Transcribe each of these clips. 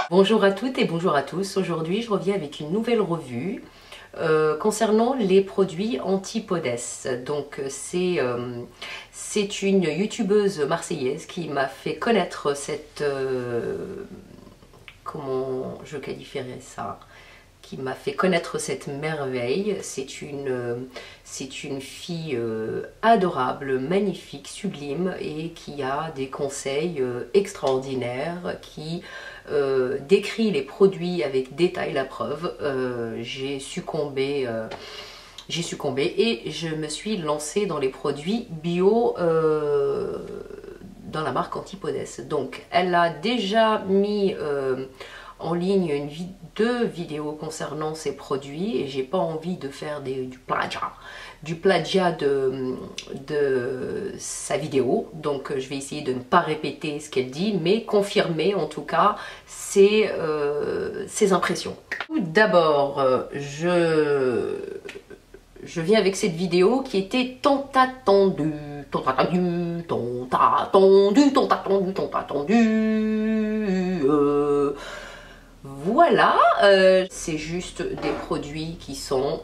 Bonjour à toutes et bonjour à tous. Aujourd'hui, je reviens avec une nouvelle revue concernant les produits Antipodès. Donc, c'est une youtubeuse marseillaise qui m'a fait connaître cette... comment je qualifierais ça? Qui m'a fait connaître cette merveille. C'est une fille adorable, magnifique, sublime et qui a des conseils extraordinaires, qui décrit les produits avec détail. La preuve, j'ai succombé et je me suis lancée dans les produits bio dans la marque Antipodès. Donc elle a déjà mis en ligne deux vidéos concernant ces produits et j'ai pas envie de faire du plagiat de sa vidéo, donc je vais essayer de ne pas répéter ce qu'elle dit mais confirmer en tout cas ses impressions. Tout d'abord, je viens avec cette vidéo qui était tant attendue. Voilà, c'est juste des produits qui sont,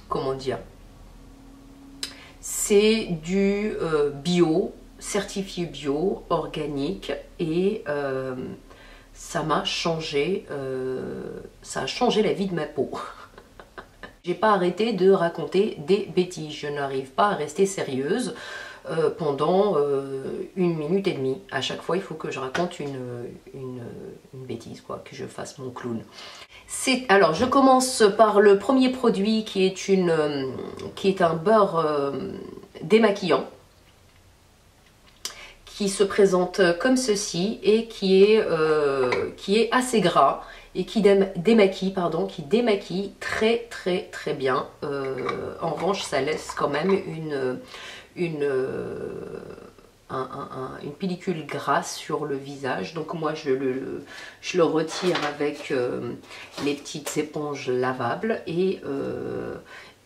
comment dire, c'est du bio, certifié bio, organique et ça m'a changé, ça a changé la vie de ma peau. J'ai pas arrêté de raconter des bêtises, je n'arrive pas à rester sérieuse pendant 1 minute et demie. À chaque fois, il faut que je raconte une bêtise, quoi, que je fasse mon clown. Alors, je commence par le premier produit qui est un beurre démaquillant qui se présente comme ceci et qui est assez gras et qui démaquille très bien. En revanche, ça laisse quand même une pellicule grasse sur le visage. Donc moi je le retire avec les petites éponges lavables et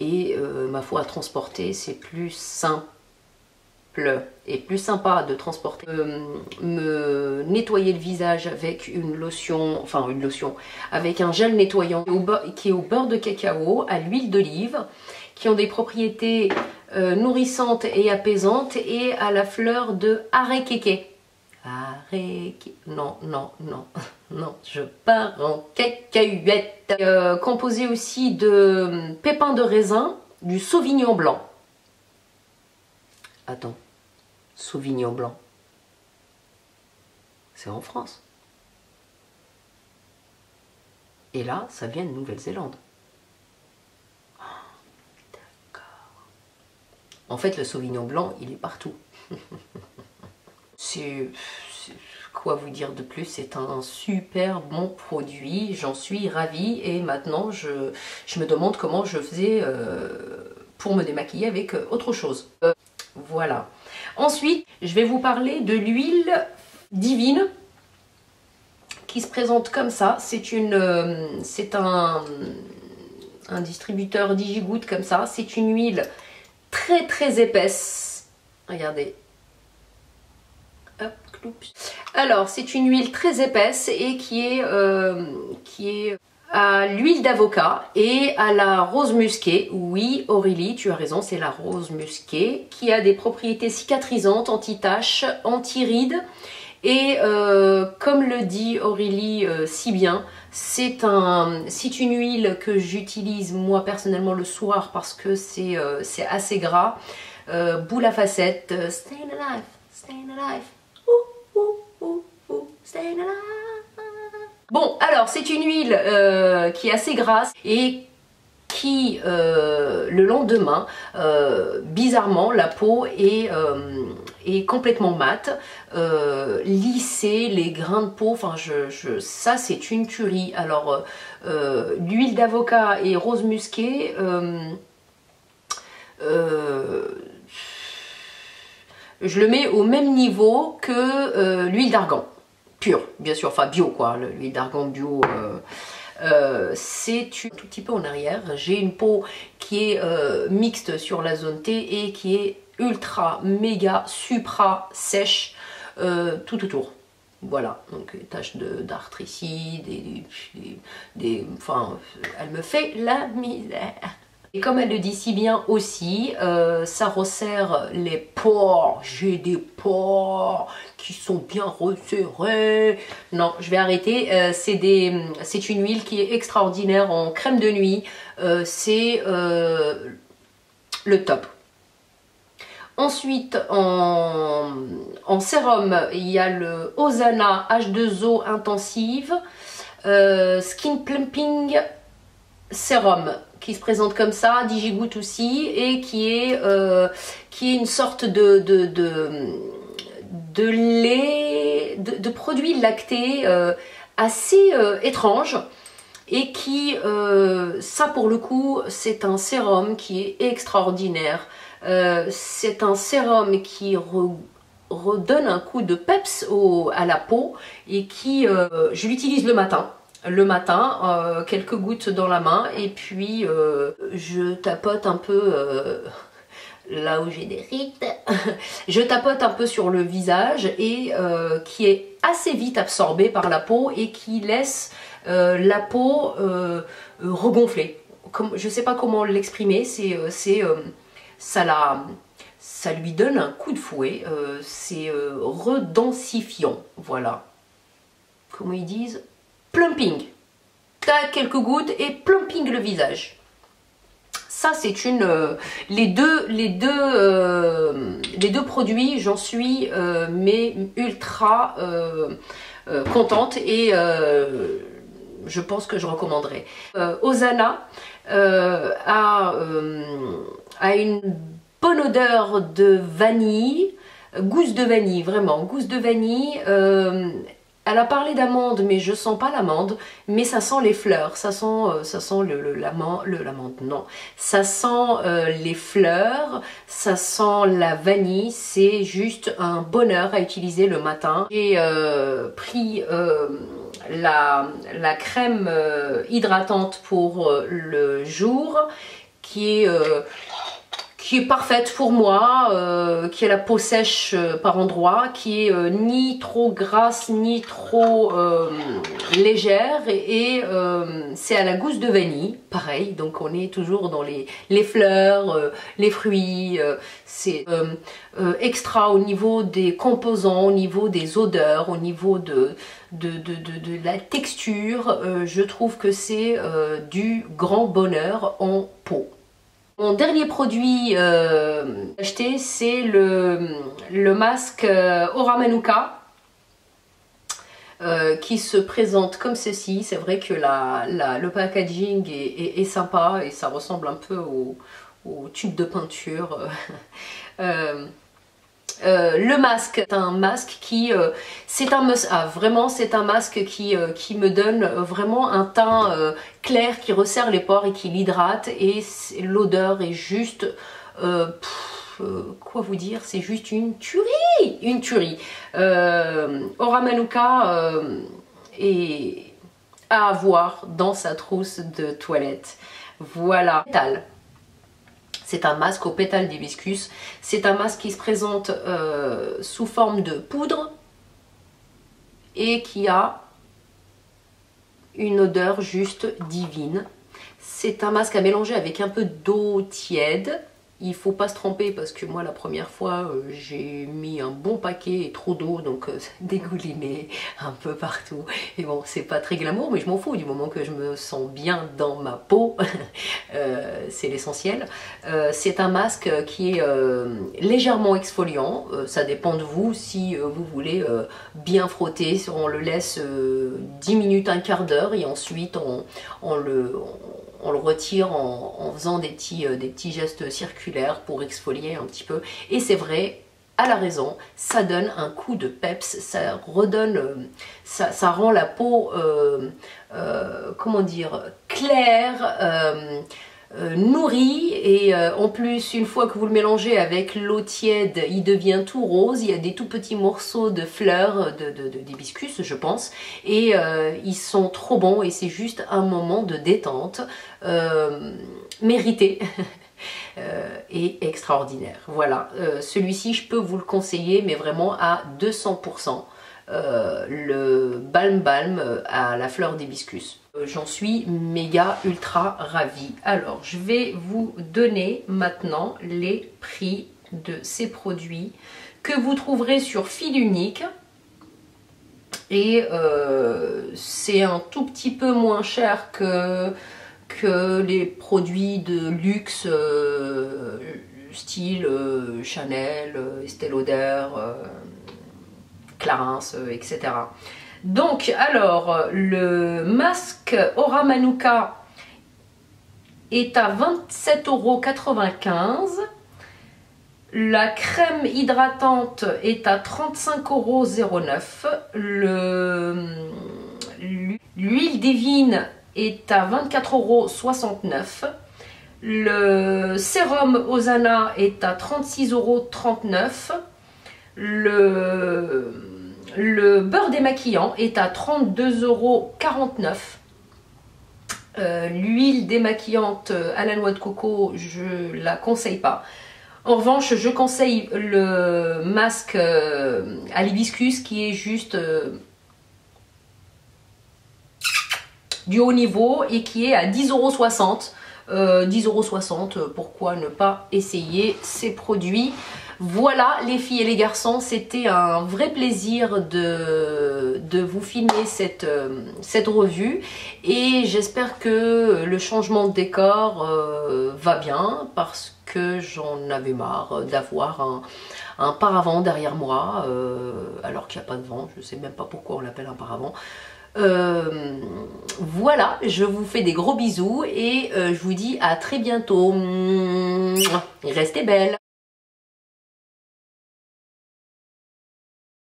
ma foi, à transporter c'est plus simple et plus sympa de transporter. Me nettoyer le visage avec une lotion, avec un gel nettoyant qui est au beurre de cacao, à l'huile d'olive, qui ont des propriétés nourrissantes et apaisantes, et à la fleur de arekeke. Non, je pars en cacahuète. Composé aussi de pépins de raisin, du sauvignon blanc. Attends, sauvignon blanc, c'est en France. Et là, ça vient de Nouvelle-Zélande. En fait, le sauvignon blanc, il est partout. Quoi vous dire de plus? C'est un super bon produit, j'en suis ravie. Et maintenant, je me demande comment je faisais pour me démaquiller avec autre chose. Voilà. Ensuite, je vais vous parler de l'huile divine qui se présente comme ça. C'est un distributeur Digigoutte comme ça. C'est une huile très épaisse. Regardez. Hop, cloups. Alors, c'est une huile très épaisse et qui est à l'huile d'avocat et à la rose musquée. Oui, Aurélie, tu as raison, c'est la rose musquée qui a des propriétés cicatrisantes, anti-taches, anti-rides. Et comme le dit Aurélie si bien, c'est une huile que j'utilise moi personnellement le soir parce que c'est assez gras. Boule à facettes, staying alive, staying alive, staying alive. Bon, alors c'est une huile qui est assez grasse et qui, le lendemain, bizarrement, la peau est complètement mate, lissée, les grains de peau, enfin, ça c'est une tuerie. Alors, l'huile d'avocat et rose musquée, je le mets au même niveau que l'huile d'argan. Pure, bien sûr, enfin bio quoi, l'huile d'argan bio. C'est un tout petit peu en arrière. J'ai une peau qui est mixte sur la zone T et qui est ultra, méga, supra sèche tout autour. Voilà, donc des taches d'arthrite ici, enfin, elle me fait la misère. Et comme elle le dit si bien aussi, ça resserre les pores. J'ai des pores qui sont bien resserrés. Non, je vais arrêter. C'est une huile qui est extraordinaire en crème de nuit. C'est le top. Ensuite, en sérum, il y a le Osana H2O Intensive Skin Plumping Sérum qui se présente comme ça, DigiGood aussi, et qui est une sorte de lait, de produit lacté assez étrange. Et qui, ça pour le coup, c'est un sérum qui est extraordinaire. C'est un sérum qui redonne un coup de peps à la peau et qui, je l'utilise le matin. Quelques gouttes dans la main et puis je tapote un peu là où j'ai des rides. Je tapote un peu sur le visage et qui est assez vite absorbé par la peau et qui laisse la peau regonfler. Je ne sais pas comment l'exprimer, ça lui donne un coup de fouet, c'est redensifiant, voilà. Comment ils disent? Plumping. Tac, quelques gouttes et plumping le visage. Ça c'est les deux produits, j'en suis mais ultra contente et je pense que je recommanderais. Osana a une bonne odeur de vanille, gousse de vanille, vraiment, gousse de vanille. Elle a parlé d'amande, mais je sens pas l'amande, mais ça sent les fleurs, ça sent l'amande, non. Ça sent les fleurs, ça sent la vanille, c'est juste un bonheur à utiliser le matin. J'ai pris la crème hydratante pour le jour, qui est parfaite pour moi, qui a la peau sèche par endroits, qui est ni trop grasse ni trop légère et c'est à la gousse de vanille, pareil, donc on est toujours dans les fleurs, les fruits, c'est extra au niveau des composants, au niveau des odeurs, au niveau de la texture, je trouve que c'est du grand bonheur en peau. Mon dernier produit acheté, c'est le masque Aura Manuka qui se présente comme ceci. C'est vrai que le packaging est sympa et ça ressemble un peu au tube de peinture. Le masque, c'est un masque qui, c'est un must-have, vraiment c'est un masque qui me donne vraiment un teint clair, qui resserre les pores et qui l'hydrate et l'odeur est juste, quoi vous dire, c'est juste une tuerie, une tuerie. Aura Manuka est à avoir dans sa trousse de toilette. Voilà. C'est un masque au pétale d'hibiscus. C'est un masque qui se présente sous forme de poudre et qui a une odeur juste divine. C'est un masque à mélanger avec un peu d'eau tiède. Il ne faut pas se tromper parce que moi la première fois j'ai mis un bon paquet et trop d'eau, donc ça dégoulinait un peu partout. Et bon, c'est pas très glamour mais je m'en fous du moment que je me sens bien dans ma peau. C'est l'essentiel. C'est un masque qui est légèrement exfoliant. Ça dépend de vous si vous voulez bien frotter. On le laisse 10 minutes, un quart d'heure et ensuite on le retire en faisant des petits gestes circulaires pour exfolier un petit peu. Et c'est vrai, à la raison, ça donne un coup de peps, ça redonne, ça rend la peau, comment dire, claire, nourri et en plus une fois que vous le mélangez avec l'eau tiède il devient tout rose, il y a des tout petits morceaux de fleurs d'hibiscus je pense et ils sont trop bons et c'est juste un moment de détente mérité et extraordinaire. Voilà, celui-ci je peux vous le conseiller mais vraiment à 200%. le Balm Balm à la fleur d'hibiscus. J'en suis méga ultra ravie. Alors, je vais vous donner maintenant les prix de ces produits que vous trouverez sur Fil Unique. Et c'est un tout petit peu moins cher que les produits de luxe style Chanel, Estée Lauder, Clarins, etc. Donc, alors, le masque Aura Manuka est à 27,95 €. La crème hydratante est à 35,09 €. L'huile divine est à 24,69 €. Le sérum Osana est à 36,39 €. Le beurre démaquillant est à 32,49 €. L'huile démaquillante à la noix de coco, je la conseille pas. En revanche, je conseille le masque à l'hibiscus qui est juste du haut niveau et qui est à 10,60 €. 10,60 €, pourquoi ne pas essayer ces produits? Voilà les filles et les garçons, c'était un vrai plaisir de vous filmer cette revue et j'espère que le changement de décor va bien parce que j'en avais marre d'avoir un paravent derrière moi alors qu'il n'y a pas de vent, je ne sais même pas pourquoi on l'appelle un paravent. Voilà, je vous fais des gros bisous et je vous dis à très bientôt. Restez belles!